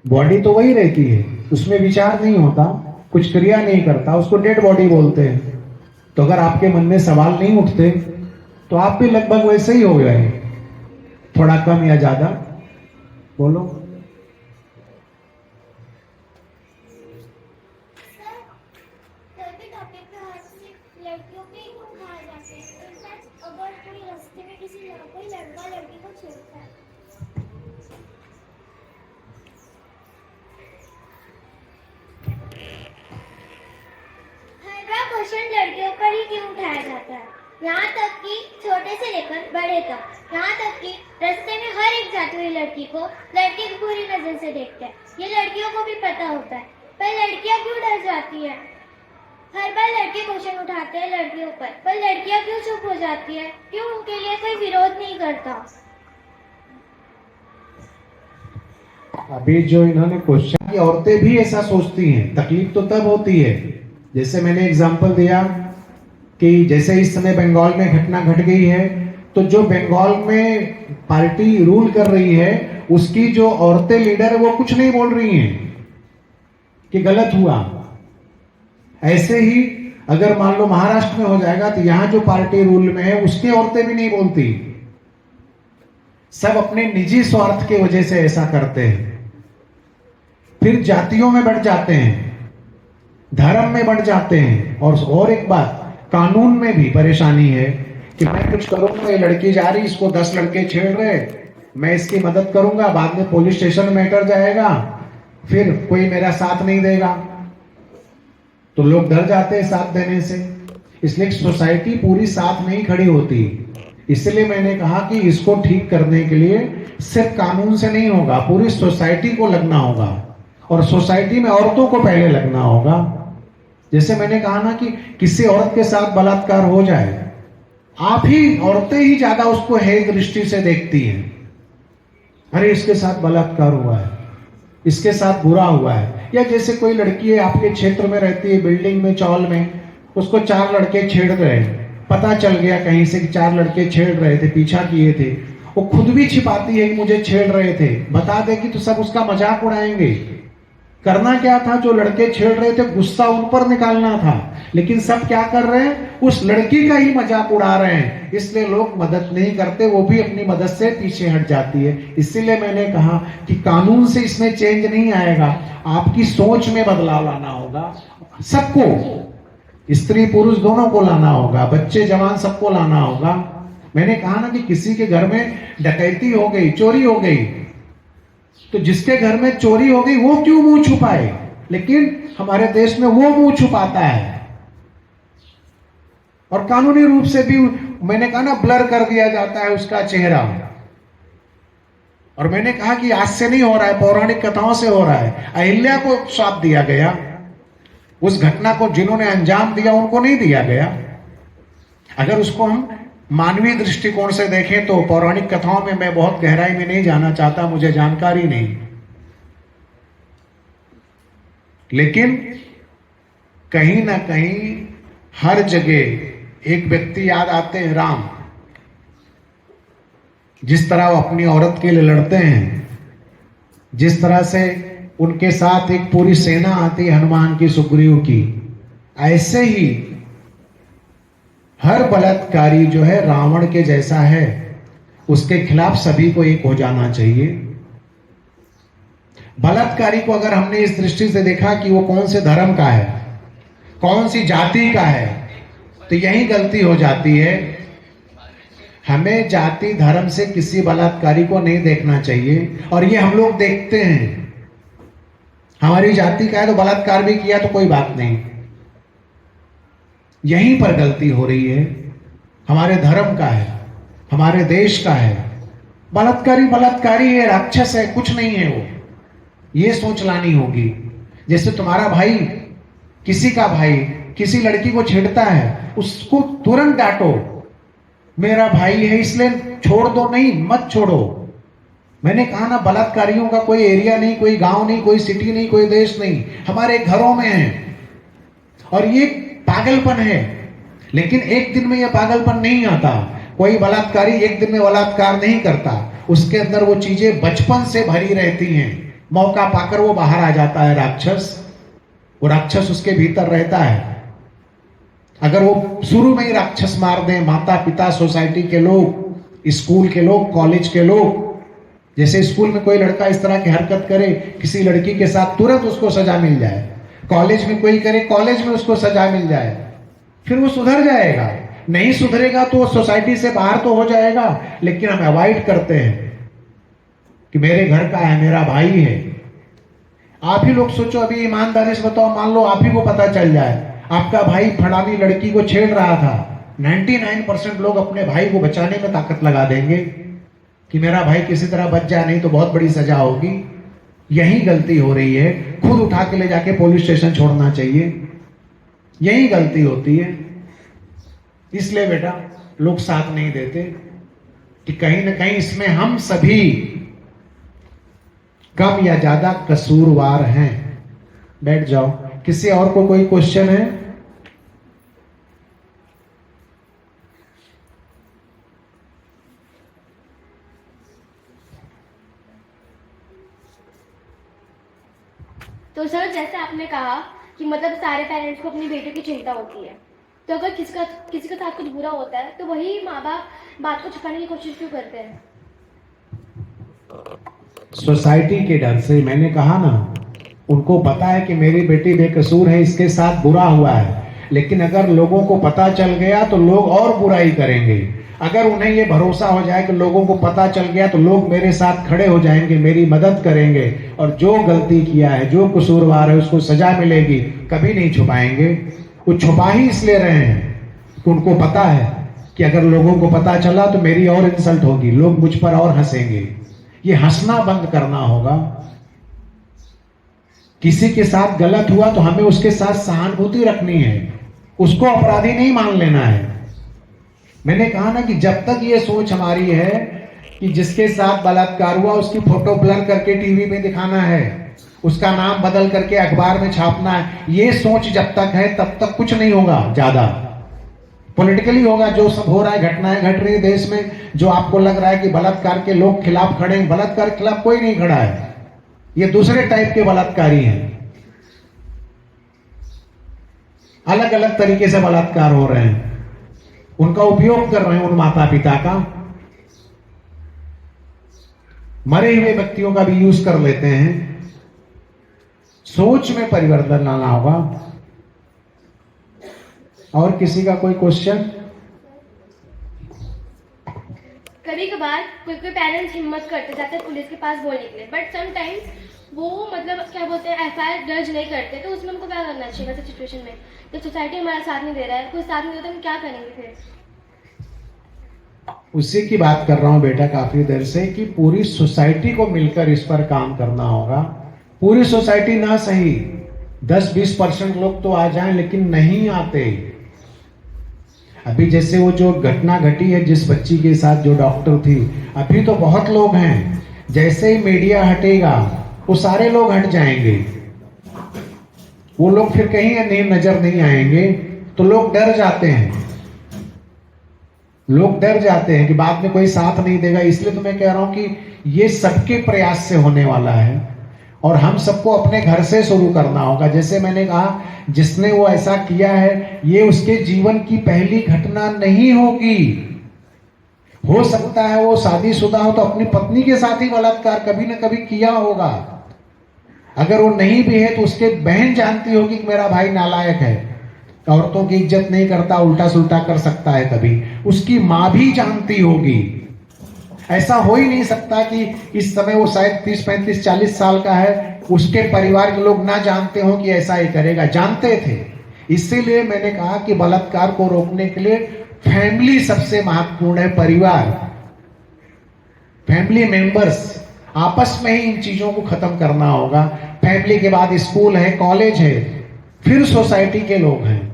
Body तो वही रहती है, उसमें विचार नहीं होता, कुछ क्रिया नहीं करता, उसको डेड बॉडी बोलते हैं। तो अगर आपके मन में सवाल नहीं उठते तो आप भी लगभग वैसे ही हो गए, थोड़ा कम या ज्यादा। बोलो। लड़कियों के उठाए जाते हैं। इनफैक्ट अगर कोई रास्ते में कोई लड़का लड़की को छेड़ता है, हर बार क्वेश्चन लड़कियों पर ही क्यों उठाया जाता है, यहाँ तक कि छोटे से लेकर बड़े तक, यहाँ तक कि रास्ते में हर एक जाती हुई लड़की को लड़के की बुरी नजर से देखते हैं। ये लड़कियों को भी पता होता है, पर लड़कियां क्यों डर जाती है? हर बार लड़के क्वेश्चन उठाते हैं लड़कियों पर लड़कियां क्यों चुप हो जाती है? क्यों उनके लिए कोई विरोध नहीं करता? अभी जो इन्होंने क्वेश्चन, औरतें भी ऐसा सोचती हैं। तकलीफ तो तब होती है, जैसे मैंने एग्जांपल दिया कि जैसे इस समय बंगाल में घटना घट गई है, तो जो बंगाल में पार्टी रूल कर रही है उसकी जो औरतें लीडर है वो कुछ नहीं बोल रही हैं कि गलत हुआ। ऐसे ही अगर मान लो महाराष्ट्र में हो जाएगा तो यहां जो पार्टी रूल में है उसकी औरतें भी नहीं बोलती। सब अपने निजी स्वार्थ की वजह से ऐसा करते हैं, फिर जातियों में बढ़ जाते हैं, धर्म में बढ़ जाते हैं। और एक बात, कानून में भी परेशानी है कि मैं कुछ करूंगा, ये लड़की जा रही, इसको 10 लड़के छेड़ रहे, मैं इसकी मदद करूंगा, बाद में पुलिस स्टेशन में मैटर जाएगा, फिर कोई मेरा साथ नहीं देगा, तो लोग डर जाते हैं साथ देने से। इसलिए सोसाइटी पूरी साथ नहीं खड़ी होती। इसलिए मैंने कहा कि इसको ठीक करने के लिए सिर्फ कानून से नहीं होगा, पूरी सोसाइटी को लगना होगा, और सोसाइटी में औरतों को पहले लगना होगा। जैसे मैंने कहा ना कि किसी औरत के साथ बलात्कार हो जाए, आप ही औरतें ही ज्यादा उसको हेय दृष्टि से देखती हैं। अरे इसके साथ बलात्कार हुआ है, इसके साथ बुरा हुआ है। या जैसे कोई लड़की है, आपके क्षेत्र में रहती है, बिल्डिंग में, चौल में, उसको 4 लड़के छेड़ रहे, पता चल गया कहीं से कि 4 लड़के छेड़ रहे थे, पीछा किए थे, वो खुद भी छिपाती है कि मुझे छेड़ रहे थे, बता देगी तो सब उसका मजाक उड़ाएंगे। करना क्या था, जो लड़के छेड़ रहे थे गुस्सा उन पर निकालना था, लेकिन सब क्या कर रहे हैं, उस लड़की का ही मजाक उड़ा रहे हैं। इसलिए लोग मदद नहीं करते, वो भी अपनी मदद से पीछे हट जाती है। इसीलिए मैंने कहा कि कानून से इसमें चेंज नहीं आएगा, आपकी सोच में बदलाव लाना होगा। सबको, स्त्री पुरुष दोनों को लाना होगा, बच्चे जवान सबको लाना होगा। मैंने कहा ना कि किसी के घर में डकैती हो गई, चोरी हो गई, तो जिसके घर में चोरी हो गई वो क्यों मुंह छुपाए, लेकिन हमारे देश में वो मुंह छुपाता है। और कानूनी रूप से भी मैंने कहा ना, ब्लर कर दिया जाता है उसका चेहरा। और मैंने कहा कि आज से नहीं हो रहा है, पौराणिक कथाओं से हो रहा है। अहिल्या को श्राप दिया गया, उस घटना को जिन्होंने अंजाम दिया उनको नहीं दिया गया। अगर उसको हम मानवीय दृष्टिकोण से देखें तो पौराणिक कथाओं में मैं बहुत गहराई में नहीं जाना चाहता, मुझे जानकारी नहीं, लेकिन कहीं ना कहीं हर जगह एक व्यक्ति याद आते हैं, राम। जिस तरह वो अपनी औरत के लिए लड़ते हैं, जिस तरह से उनके साथ एक पूरी सेना आती है हनुमान की, सुग्रीव की, ऐसे ही हर बलात्कारी जो है रावण के जैसा है, उसके खिलाफ सभी को एक हो जाना चाहिए। बलात्कारी को अगर हमने इस दृष्टि से देखा कि वो कौन से धर्म का है, कौन सी जाति का है, तो यही गलती हो जाती है। हमें जाति धर्म से किसी बलात्कारी को नहीं देखना चाहिए, और ये हम लोग देखते हैं। हमारी जाति का है तो बलात्कार भी किया तो कोई बात नहीं, यहीं पर गलती हो रही है। हमारे धर्म का है, हमारे देश का है, बलात्कारी बलात्कारी है, राक्षस है, कुछ नहीं है वो, ये सोच लानी होगी। जैसे तुम्हारा भाई, किसी का भाई किसी लड़की को छेड़ता है, उसको तुरंत डांटो, मेरा भाई है इसलिए छोड़ दो, नहीं मत छोड़ो। मैंने कहा ना, बलात्कारियों का कोई एरिया नहीं, कोई गांव नहीं, कोई सिटी नहीं, कोई देश नहीं, हमारे घरों में है। और ये पागलपन है, लेकिन एक दिन में यह पागलपन नहीं आता। कोई बलात्कारी एक दिन में बलात्कार नहीं करता, उसके अंदर वो चीजें बचपन से भरी रहती हैं। मौका पाकर वो बाहर आ जाता है राक्षस। वो राक्षस उसके भीतर रहता है। अगर वो शुरू में ही राक्षस मार दें, माता पिता, सोसाइटी के लोग, स्कूल के लोग, कॉलेज के लोग, जैसे स्कूल में कोई लड़का इस तरह की हरकत करे किसी लड़की के साथ, तुरंत उसको सजा मिल जाए। कॉलेज में कोई करे, कॉलेज में उसको सजा मिल जाए, फिर वो सुधर जाएगा। नहीं सुधरेगा तो वो सोसाइटी से बाहर तो हो जाएगा, लेकिन हम अवॉइड करते हैं कि मेरे घर का है, मेरा भाई है। आप ही लोग सोचो, अभी ईमानदारी से बताओ, मान लो आप ही को पता चल जाए आपका भाई फलानी लड़की को छेड़ रहा था, 99% लोग अपने भाई को बचाने में ताकत लगा देंगे कि मेरा भाई किसी तरह बच जाए, नहीं तो बहुत बड़ी सजा होगी। यही गलती हो रही है। खुद उठा के ले जाके पुलिस स्टेशन छोड़ना चाहिए, यही गलती होती है। इसलिए बेटा लोग साथ नहीं देते कि कहीं ना कहीं इसमें हम सभी कम या ज्यादा कसूरवार हैं। बैठ जाओ। किसी और को कोई क्वेश्चन है? तो सर, जैसे आपने कहा कि मतलब सारे पेरेंट्स को अपनी बेटे की चिंता होती है, तो अगर किसी के साथ कुछ बुरा होता है तो वही माँ बाप बात को छुपाने की कोशिश क्यों करते हैं? सोसाइटी के डर से। मैंने कहा ना, उनको पता है कि मेरी बेटी बेकसूर है, इसके साथ बुरा हुआ है, लेकिन अगर लोगों को पता चल गया तो लोग और बुराई करेंगे। अगर उन्हें ये भरोसा हो जाए कि लोगों को पता चल गया तो लोग मेरे साथ खड़े हो जाएंगे, मेरी मदद करेंगे, और जो गलती किया है, जो कसूरवार है, उसको सजा मिलेगी, कभी नहीं छुपाएंगे। वो छुपा ही इसलिए रहे हैं कि उनको पता है कि अगर लोगों को पता चला तो मेरी और इंसल्ट होगी, लोग मुझ पर और हंसेंगे। ये हंसना बंद करना होगा। किसी के साथ गलत हुआ तो हमें उसके साथ सहानुभूति रखनी है, उसको अपराधी नहीं मान लेना है। मैंने कहा ना कि जब तक ये सोच हमारी है कि जिसके साथ बलात्कार हुआ उसकी फोटो ब्लर करके टीवी में दिखाना है, उसका नाम बदल करके अखबार में छापना है, ये सोच जब तक है तब तक कुछ नहीं होगा। ज्यादा पॉलिटिकली होगा। जो सब हो रहा है, घटनाएं घट रही है देश में, जो आपको लग रहा है कि बलात्कार के लोग खिलाफ खड़े हैं, बलात्कार के खिलाफ कोई नहीं खड़ा है। ये दूसरे टाइप के बलात्कारी हैं, अलग अलग तरीके से बलात्कार हो रहे हैं, उनका उपयोग कर रहे हैं उन माता पिता का। मरे हुए व्यक्तियों का भी यूज कर लेते हैं। सोच में परिवर्तन लाना होगा। और किसी का कोई क्वेश्चन? कभी कभार कोई पेरेंट्स हिम्मत करते जाते हैं पुलिस के पास बोलने के लिए, बट समटाइम्स वो मतलब क्या बोलते हैं, एफआईआर दर्ज नहीं करते, तो उसमें हमको क्या करना चाहिए वैसे सिचुएशन में? जब सोसाइटी हमारा साथ नहीं दे रहा है, कोई साथ नहीं देता, हम क्या करेंगे फिर? उसी की बात कर रहा हूं बेटा काफी देर से कि पूरी सोसाइटी को मिलकर इस पर काम करना होगा। पूरी सोसाइटी ना सही, 10-20% लोग तो आ जाएं, लेकिन नहीं आते। अभी जैसे वो जो घटना घटी है जिस बच्ची के साथ जो डॉक्टर थी, अभी तो बहुत लोग हैं, जैसे ही मीडिया हटेगा वो सारे लोग हट जाएंगे, वो लोग फिर कहीं नहीं नजर नहीं आएंगे, तो लोग डर जाते हैं। लोग डर जाते हैं कि बाद में कोई साथ नहीं देगा। इसलिए तो मैं कह रहा हूं कि ये सबके प्रयास से होने वाला है और हम सबको अपने घर से शुरू करना होगा। जैसे मैंने कहा, जिसने वो ऐसा किया है, ये उसके जीवन की पहली घटना नहीं होगी। हो सकता है वो शादीशुदा हो तो अपनी पत्नी के साथ ही बलात्कार कभी ना कभी किया होगा। अगर वो नहीं भी है तो उसके बहन जानती होगी कि मेरा भाई नालायक है, औरतों की इज्जत नहीं करता, उल्टा सुल्टा कर सकता है कभी, उसकी माँ भी जानती होगी। ऐसा हो ही नहीं सकता कि इस समय वो शायद 30, 35, 40 साल का है, उसके परिवार के लोग ना जानते हो कि ऐसा ही करेगा। जानते थे। इसीलिए मैंने कहा कि बलात्कार को रोकने के लिए फैमिली सबसे महत्वपूर्ण है। परिवार, फैमिली मेंबर्स, आपस में ही इन चीजों को खत्म करना होगा। फैमिली के बाद स्कूल है, कॉलेज है, फिर सोसाइटी के लोग हैं।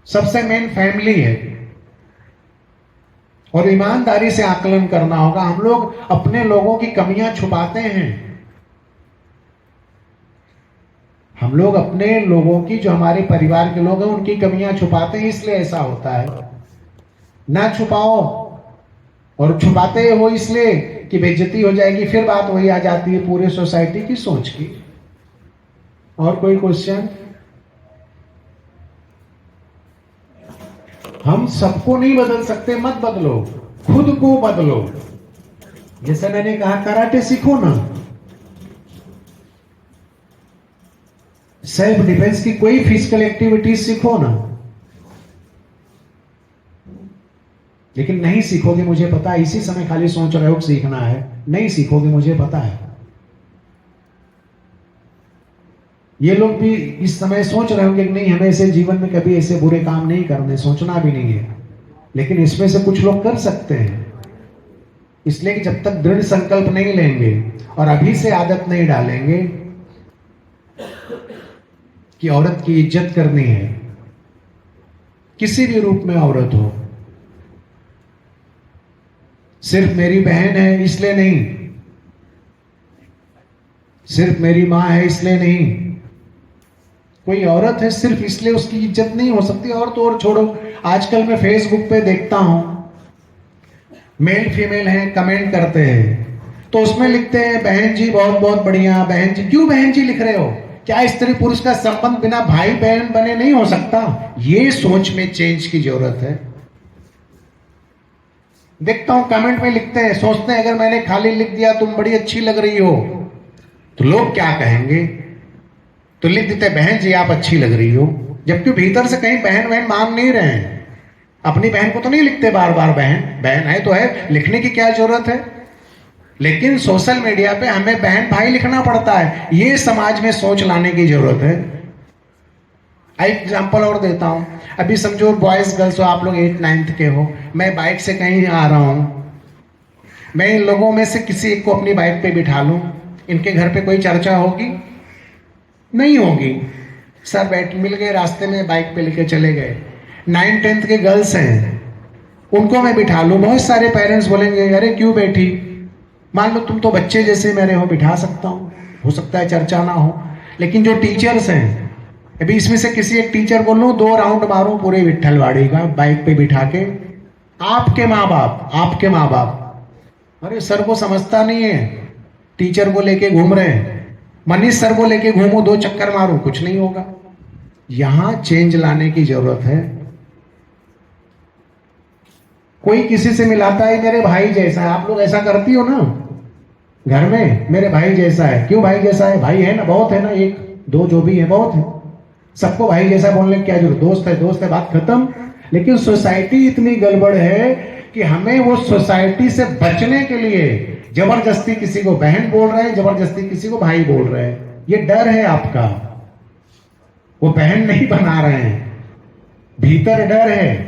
सबसे मेन फैमिली है और ईमानदारी से आकलन करना होगा। हम लोग अपने लोगों की कमियां छुपाते हैं। हम लोग अपने लोगों की, जो हमारे परिवार के लोग हैं, उनकी कमियां छुपाते हैं, इसलिए ऐसा होता है। ना छुपाओ, और छुपाते हो इसलिए कि बेइज्जती हो जाएगी, फिर बात वही आ जाती है पूरे सोसाइटी की सोच की। और कोई क्वेश्चन? हम सबको नहीं बदल सकते, मत बदलो, खुद को बदलो। जैसे मैंने कहा कराटे सीखो ना, सेल्फ डिफेंस की कोई फिजिकल एक्टिविटी सीखो ना। लेकिन नहीं सीखोगे मुझे पता है, इसी समय खाली सोच रहे हो सीखना है, नहीं सीखोगे मुझे पता है। ये लोग भी इस समय सोच रहे होंगे कि नहीं हमें ऐसे जीवन में कभी ऐसे बुरे काम नहीं करने, सोचना भी नहीं है। लेकिन इसमें से कुछ लोग कर सकते हैं, इसलिए कि जब तक दृढ़ संकल्प नहीं लेंगे और अभी से आदत नहीं डालेंगे कि औरत की इज्जत करनी है, किसी भी रूप में औरत हो, सिर्फ मेरी बहन है इसलिए नहीं, सिर्फ मेरी मां है इसलिए नहीं, कोई औरत है सिर्फ इसलिए उसकी इज्जत नहीं हो सकती। और तो और छोड़ो, आजकल मैं फेसबुक पे देखता हूं मेल फीमेल हैं, कमेंट करते हैं तो उसमें लिखते हैं बहन जी बहुत बहुत बढ़िया, बहन जी। क्यों बहन जी लिख रहे हो? क्या स्त्री पुरुष का संबंध बिना भाई बहन बने नहीं हो सकता? ये सोच में चेंज की जरूरत है। देखता हूं कमेंट में लिखते हैं, सोचते हैं अगर मैंने खाली लिख दिया तुम बड़ी अच्छी लग रही हो तो लोग क्या कहेंगे, तो लिख देते बहन जी आप अच्छी लग रही हो, जबकि भीतर से कहीं बहन बहन मान नहीं रहे हैं। अपनी बहन को तो नहीं लिखते बार बार बहन, बहन है तो है, लिखने की क्या जरूरत है। लेकिन सोशल मीडिया पे हमें बहन भाई लिखना पड़ता है, ये समाज में सोच लाने की जरूरत है। एक एग्जाम्पल और देता हूं, अभी समझो बॉयज गर्ल्स हो, आप लोग 8th 9th के हो, मैं बाइक से कहीं आ रहा हूं, मैं इन लोगों में से किसी एक को अपनी बाइक पे बिठा लूं, इनके घर पे कोई चर्चा होगी? नहीं होगी। सर बैठ मिल गए रास्ते में, बाइक पे लेके चले गए। 9th 10th के गर्ल्स हैं, उनको मैं बिठा लूं, बहुत सारे पेरेंट्स बोलेंगे अरे क्यों बैठी, मान लो तुम तो बच्चे जैसे मेरे हो, बिठा सकता हूं, हो सकता है चर्चा ना हो। लेकिन जो टीचर्स हैं, अभी इसमें से किसी एक टीचर को लूं 2 राउंड मारूं पूरे विट्ठलवाड़ी का बाइक पे बिठा के, आपके माँ बाप, अरे सर को समझता नहीं है, टीचर को लेके घूम रहे हैं, मनीष सर को लेके घूमो 2 चक्कर मारो, कुछ नहीं होगा। यहां चेंज लाने की जरूरत है। कोई किसी से मिलाता है मेरे भाई जैसा है, आप लोग ऐसा करती हो ना घर में, मेरे भाई जैसा है। क्यों भाई जैसा है? भाई है ना, बहुत है ना, 1 2 जो भी है बहुत है, सबको भाई जैसा बोलने की क्या जरूरत, दोस्त है बात खत्म। लेकिन सोसाइटी इतनी गड़बड़ है कि हमें वो सोसाइटी से बचने के लिए जबरदस्ती किसी को बहन बोल रहे हैं, जबरदस्ती किसी को भाई बोल रहे हैं। ये डर है आपका, वो बहन नहीं बना रहे हैं, भीतर डर है।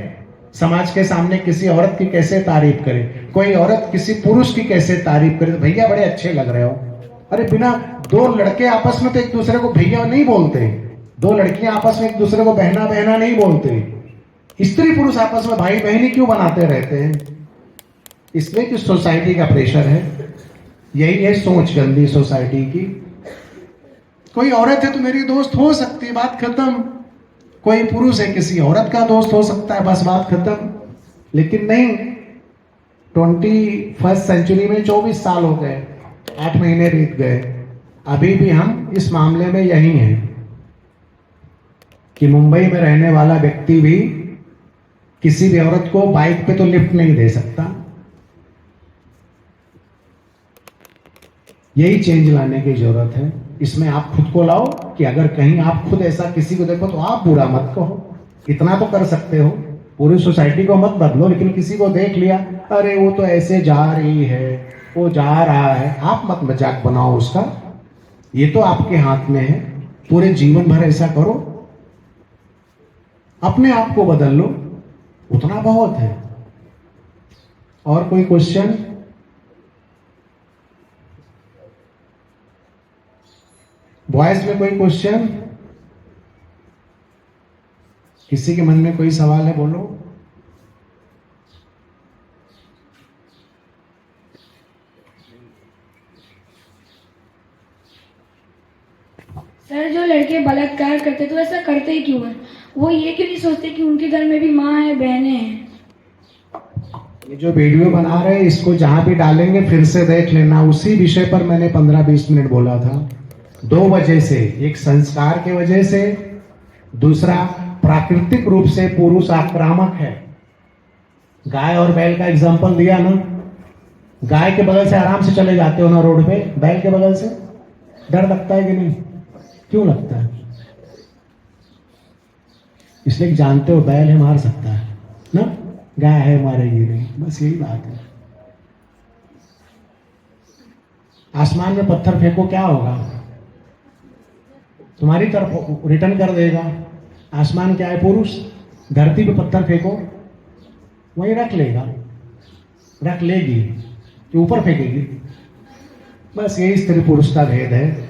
समाज के सामने किसी औरत की कैसे तारीफ करे, कोई औरत किसी पुरुष की कैसे तारीफ करे, तो भैया बड़े अच्छे लग रहे हो। अरे बिना 2 लड़के आपस में तो एक दूसरे को भैया नहीं बोलते, 2 लड़कियां आपस में एक दूसरे को बहना बहना नहीं बोलते, स्त्री पुरुष आपस में भाई बहनी क्यों बनाते रहते हैं? इसलिए कि सोसाइटी का प्रेशर है, यही है सोच गंदी सोसाइटी की। कोई औरत है तो मेरी दोस्त हो सकती है, बात खत्म। कोई पुरुष है किसी औरत का दोस्त हो सकता है, बस बात खत्म। लेकिन नहीं, 21st सेंचुरी में 24 साल हो गए, 8 महीने बीत गए, अभी भी हम इस मामले में यही हैं कि मुंबई में रहने वाला व्यक्ति भी किसी भी औरत को बाइक पे तो लिफ्ट नहीं दे सकता। यही चेंज लाने की जरूरत है। इसमें आप खुद को लाओ कि अगर कहीं आप खुद ऐसा किसी को देखो तो आप बुरा मत कहो, इतना तो कर सकते हो। पूरी सोसाइटी को मत बदलो, लेकिन किसी को देख लिया अरे वो तो ऐसे जा रही है, वो जा रहा है, आप मत मजाक बनाओ उसका, ये तो आपके हाथ में है। पूरे जीवन भर ऐसा करो, अपने आप को बदल लो, उतना बहुत है। और कोई क्वेश्चन? बॉयज में कोई क्वेश्चन? किसी के मन में कोई सवाल है बोलो। सर जो लड़के बलात्कार करते तो ऐसा करते ही क्यों है? वो ये क्यों नहीं सोचते कि उनके घर में भी माँ है, बहनें हैं? ये जो वीडियो बना रहे हैं इसको जहां भी डालेंगे फिर से देख लेना। उसी विषय पर मैंने 15-20 मिनट बोला था। 2 वजह से, एक संस्कार के वजह से, दूसरा प्राकृतिक रूप से पुरुष आक्रामक है। गाय और बैल का एग्जांपल दिया ना। गाय के बगल से आराम से चले जाते हो ना रोड पे, बैल के बगल से डर लगता है कि नहीं? क्यों लगता है? इसलिए कि जानते हो बैल है मार सकता है ना, गाय है मारेगी नहीं, बस यही बात है। आसमान में पत्थर फेंको क्या होगा? तुम्हारी तरफ रिटर्न कर देगा। आसमान क्या है? पुरुष। धरती पे पत्थर फेंको वही रख लेगा, रख लेगी कि ऊपर फेंकेगी। बस यही स्त्री पुरुष का भेद है।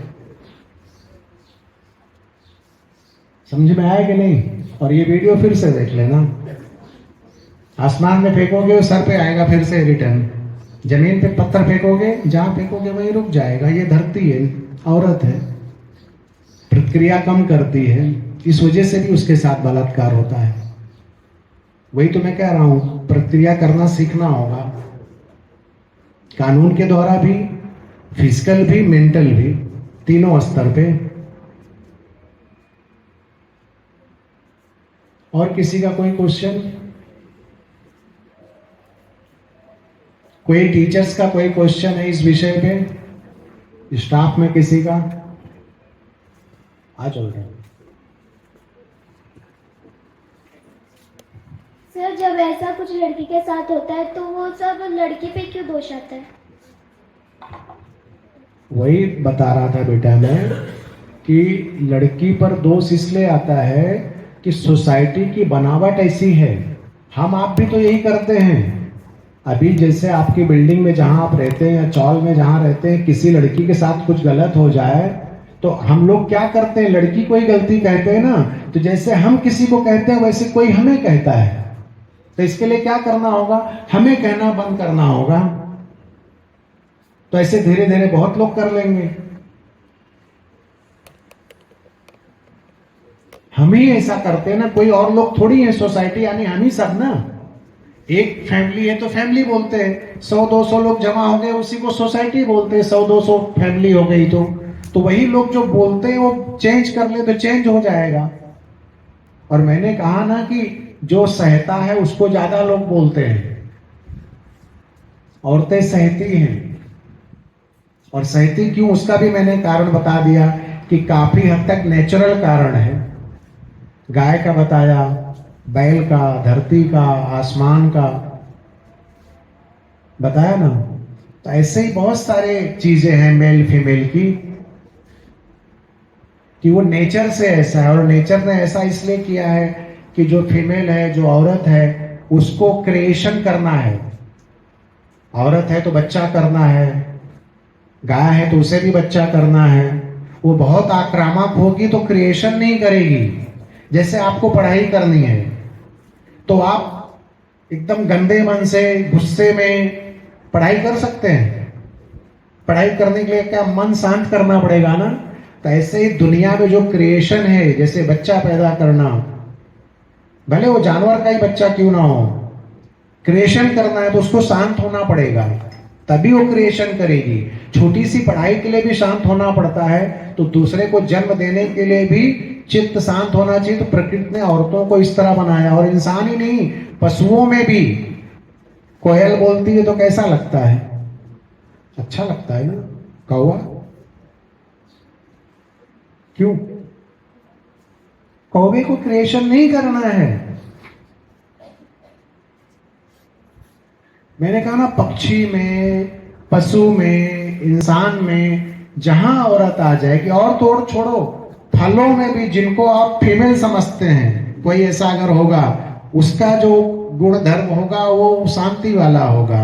समझ में आया कि नहीं? और ये वीडियो फिर से देख लेना। आसमान में फेंकोगे वो सर पे आएगा फिर से रिटर्न। जमीन पे पत्थर फेंकोगे, जहां फेंकोगे वहीं रुक जाएगा। ये धरती है, औरत है, प्रतिक्रिया कम करती है, इस वजह से भी उसके साथ बलात्कार होता है। वही तो मैं कह रहा हूं, प्रतिक्रिया करना सीखना होगा, कानून के द्वारा भी, फिजिकल भी, मेंटल भी, तीनों स्तर पे। और किसी का कोई क्वेश्चन? कोई टीचर्स का कोई क्वेश्चन है इस विषय पे? स्टाफ में किसी का? आ चल रहा है। सर, जब ऐसा कुछ लड़की के साथ होता है तो वो सब लड़की पे क्यों दोष आता है? वही बता रहा था बेटा मैं कि लड़की पर दोष इसलिए आता है कि सोसाइटी की बनावट ऐसी है। हम आप भी तो यही करते हैं। अभी जैसे आपकी बिल्डिंग में जहां आप रहते हैं या चौल में जहां रहते हैं, किसी लड़की के साथ कुछ गलत हो जाए तो हम लोग क्या करते हैं? लड़की को ही गलती कहते हैं ना। तो जैसे हम किसी को कहते हैं वैसे कोई हमें कहता है। तो इसके लिए क्या करना होगा? हमें कहना बंद करना होगा। तो ऐसे धीरे धीरे बहुत लोग कर लेंगे। हम ही ऐसा करते हैं ना, कोई और लोग थोड़ी है। सोसाइटी यानी हम ही सब ना। एक फैमिली है तो फैमिली बोलते हैं। 100-200 लोग जमा हो गए, उसी को सोसाइटी बोलते हैं। 100-200 फैमिली हो गई तो वही लोग जो बोलते हैं वो चेंज कर ले तो चेंज हो जाएगा। और मैंने कहा ना कि जो सहता है उसको ज्यादा लोग बोलते हैं। औरतें सहती हैं, और सहती क्यों उसका भी मैंने कारण बता दिया कि काफी हद तक नेचुरल कारण है। गाय का बताया, बैल का, धरती का, आसमान का बताया ना। तो ऐसे ही बहुत सारे चीजें हैं मेल फीमेल की, कि वो नेचर से ऐसा है। और नेचर ने ऐसा इसलिए किया है कि जो फीमेल है, जो औरत है, उसको क्रिएशन करना है। औरत है तो बच्चा करना है, गाय है तो उसे भी बच्चा करना है। वो बहुत आक्रामक होगी तो क्रिएशन नहीं करेगी। जैसे आपको पढ़ाई करनी है तो आप एकदम गंदे मन से, गुस्से में पढ़ाई कर सकते हैं? पढ़ाई करने के लिए क्या मन शांत करना पड़ेगा ना। तो ऐसे ही दुनिया में जो क्रिएशन है, जैसे बच्चा पैदा करना, भले वो जानवर का ही बच्चा क्यों ना हो, क्रिएशन करना है तो उसको शांत होना पड़ेगा, तभी वो क्रिएशन करेगी। छोटी सी पढ़ाई के लिए भी शांत होना पड़ता है, तो दूसरे को जन्म देने के लिए भी चित्त शांत होना चाहिए। तो प्रकृति ने औरतों को इस तरह बनाया। और इंसान ही नहीं, पशुओं में भी कोयल बोलती है तो कैसा लगता है? अच्छा लगता है ना। कौवा क्यों? कौवे को क्रिएशन नहीं करना है। मैंने कहा ना, पक्षी में, पशु में, इंसान में जहां औरत आ जाएगी। और तो और छोड़ो, फलों में भी जिनको आप फीमेल समझते हैं, कोई ऐसा अगर होगा उसका जो गुण धर्म होगा वो शांति वाला होगा।